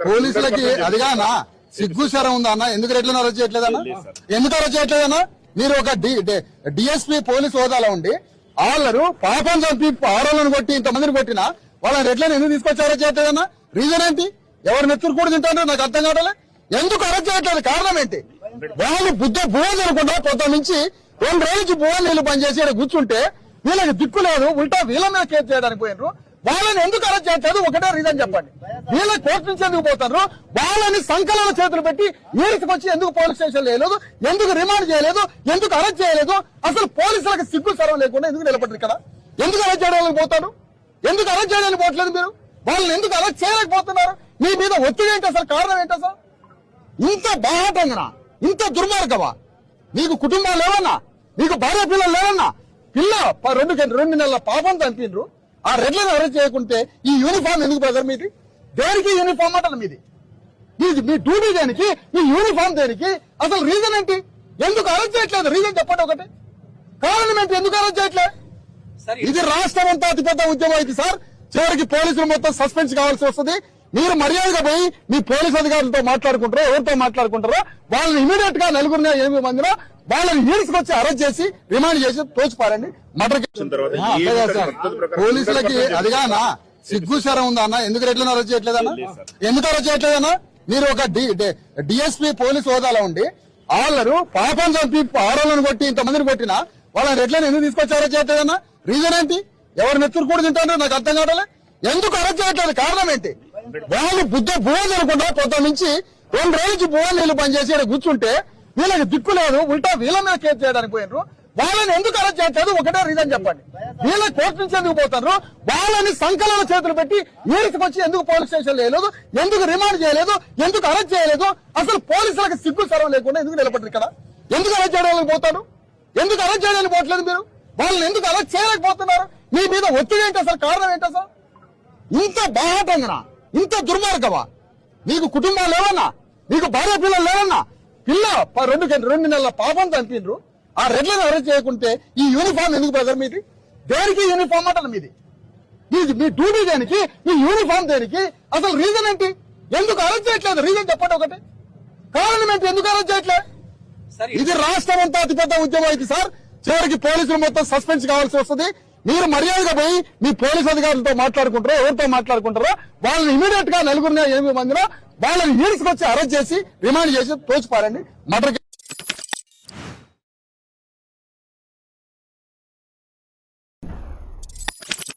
పోలీసులకి అదిగానా సిగ్గు శరం ఉందా అన్న? ఎందుకు రెట్లను అరెస్ట్ చేయట్లేదన్నా? ఎందుకు అరెస్ట్ చేయట్లేదన్నా? మీరు ఒక డిఎస్పీ పోలీసు హోదాలో ఉండి వాళ్ళరు పాపం చంపి ఆడోళ్ళను కొట్టి ఇంతమందిని కొట్టినా వాళ్ళని రెట్లను ఎందుకు తీసుకొచ్చి అరెస్ట్ చేయట్లేదన్నా? రీజన్ ఏంటి? ఎవరు నెత్తురు కూడా తింటారో నాకు అర్థం కావట్లే. ఎందుకు అరెస్ట్ చేయట్లేదు? కారణం ఏంటి? వాళ్ళు భువన జరగకుండా కొంత నుంచి 2 రోజుల నుంచి భువన నీళ్లు పనిచేసి ఇక్కడ కూర్చుంటే వీళ్ళకి దిక్కు లేదు, ఉల్టా వీళ్ళ మీద కేసు చేయడానికి పోయినరు. వాళ్ళని ఎందుకు అరెస్ట్ చేయట్లేదు? ఒకటే రీజన్ చెప్పండి. వీళ్ళ కోర్టు నుంచి ఎందుకు పోతారు? వాళ్ళని సంకలన చేతులు పెట్టి ఈడ్చుకొచ్చి ఎందుకు పోలీస్ స్టేషన్ చేయలేదు? ఎందుకు రిమాండ్ చేయలేదు? ఎందుకు అరెస్ట్ చేయలేదు? అసలు పోలీసులకు సిగ్గు సర్వం లేకుండా ఎందుకు నిలబడ్డారు ఇక్కడ? ఎందుకు అరెస్ట్ చేయడానికి పోతారు? ఎందుకు అరెస్ట్ చేయడానికి పోవట్లేదు మీరు? వాళ్ళని ఎందుకు అరెస్ట్ చేయలేకపోతున్నారు? మీ మీద ఒత్తిడి ఏంటి? అసలు కారణం ఏంటి? అసలు ఇంత బాహాటంగా, ఇంత దుర్మార్గమా? నీకు కుటుంబాలు లేవన్నా? నీకు భార్య పిల్లలు లేవన్నా? పిల్ల 2 నెలల పాపం చంపిండ్రు. ఆ రెడ్లను అరెస్ట్ చేయకుంటే ఈ యూనిఫామ్ ఎందుకు బ్రదర్? మీది దేనికి యూనిఫామ్ అంటారు? మీది మీ డ్యూటీ దేనికి? మీ యూనిఫామ్ దేనికి? అసలు రీజన్ ఏంటి? ఎందుకు అరెస్ట్ చేయట్లేదు? రీజన్ చెప్పండి. ఒకటి కారణం ఏంటి? ఎందుకు అరెస్ట్ చేయట్లేదు? ఇది రాష్ట్రం అంతా అతిపెద్ద ఉద్యమం అయితే సార్ చివరికి పోలీసులు మొత్తం సస్పెన్స్ కావాల్సి వస్తుంది. మీరు మర్యాదగా పోయి మీ పోలీస్ అధికారులతో మాట్లాడుకుంటారో ఎవరితో మాట్లాడుకుంటారో వాళ్ళని ఇమీడియట్ గా 8 మందిలో వాళ్ళని ఈడ్చుకొచ్చి అరెస్ట్ చేసి రిమాండ్ చేసి తోచిపారండి. మర్డర్ పోలీసులకి అదిగానా సిగ్గు శరం ఉందా అన్న? ఎందుకు రెట్లను అరెస్ట్ చేయట్లేదన్నా? ఎందుకు అరెస్ట్ చేయట్లేదన్నా? మీరు ఒక డిఎస్పీ పోలీసు హోదాలో ఉండి వాళ్ళరు పాపం చంపి ఆడోళ్ళను కొట్టి ఇంతమందిని కొట్టినా వాళ్ళని రెట్లను ఎందుకు తీసుకొచ్చి అరెస్ట్ చేయట్లేదన్నా? రీజన్ ఏంటి? ఎవరు నెత్తురు కూడా తింటారో నాకు అర్థం కావట్లే. ఎందుకు అరెస్ట్ చేయట్లేదు? కారణం ఏంటి? వాళ్ళు భువన జరగకుండా కొంత నుంచి 2 రోజుల నుంచి భువన నీళ్లు పనిచేసి ఇక్కడ కూర్చుంటే వీళ్ళకి దిక్కు లేదు, ఉల్టా వీళ్ళ మీద కేసు చేయడానికి పోయినరు. వాళ్ళని ఎందుకు అరెస్ట్ చేయట్లేదు? ఒకటే రీజన్ చెప్పండి. వీళ్ళ కోర్టు నుంచి ఎందుకు పోతారు? వాళ్ళని సంకలన చేతులు పెట్టి ఈడ్చుకొచ్చి ఎందుకు పోలీస్ స్టేషన్ చేయలేదు? ఎందుకు రిమాండ్ చేయలేదు? ఎందుకు అరెస్ట్ చేయలేదు? అసలు పోలీసులకు సిగ్గు సర్వం లేకుండా ఎందుకు నిలబడ్డారు ఇక్కడ? ఎందుకు అరెస్ట్ చేయడానికి పోతారు? ఎందుకు అరెస్ట్ చేయడానికి పోవట్లేదు మీరు? వాళ్ళని ఎందుకు అరెస్ట్ చేయలేకపోతున్నారు? మీ మీద ఒత్తిడి ఏంటి? అసలు కారణం ఏంటి? అసలు ఇంత బాహాటంగా, ఇంత దుర్మార్గమా? నీకు కుటుంబాలు లేవన్నా? నీకు భార్య పిల్లలు లేవన్నా? పిల్ల 2 నెలల పాపం చంపిండ్రు. ఆ రెడ్లను అరెస్ట్ చేయకుంటే ఈ యూనిఫామ్ ఎందుకు బ్రదర్? మీది దేనికి యూనిఫామ్ అంటారు? మీది మీ డ్యూటీ దేనికి? మీ యూనిఫామ్ దేనికి? అసలు రీజన్ ఏంటి? ఎందుకు అరెస్ట్ చేయట్లేదు? రీజన్ చెప్పండి. ఒకటి కారణం ఏంటి? ఎందుకు అరెస్ట్ చేయట్లేదు? ఇది రాష్ట్రం అంతా అతిపెద్ద ఉద్యమం అయితే సార్ చివరికి పోలీసులు మొత్తం సస్పెన్స్ కావాల్సి వస్తుంది. మీరు మర్యాదగా పోయి మీ పోలీస్ అధికారులతో మాట్లాడుకుంటారో ఎవరితో మాట్లాడుకుంటారో వాళ్ళని ఇమీడియట్ గా 8 మందిలో వాళ్ళని ఈడ్చుకొచ్చి అరెస్ట్ చేసి రిమాండ్ చేసి తోచిపారండి. మర్డర్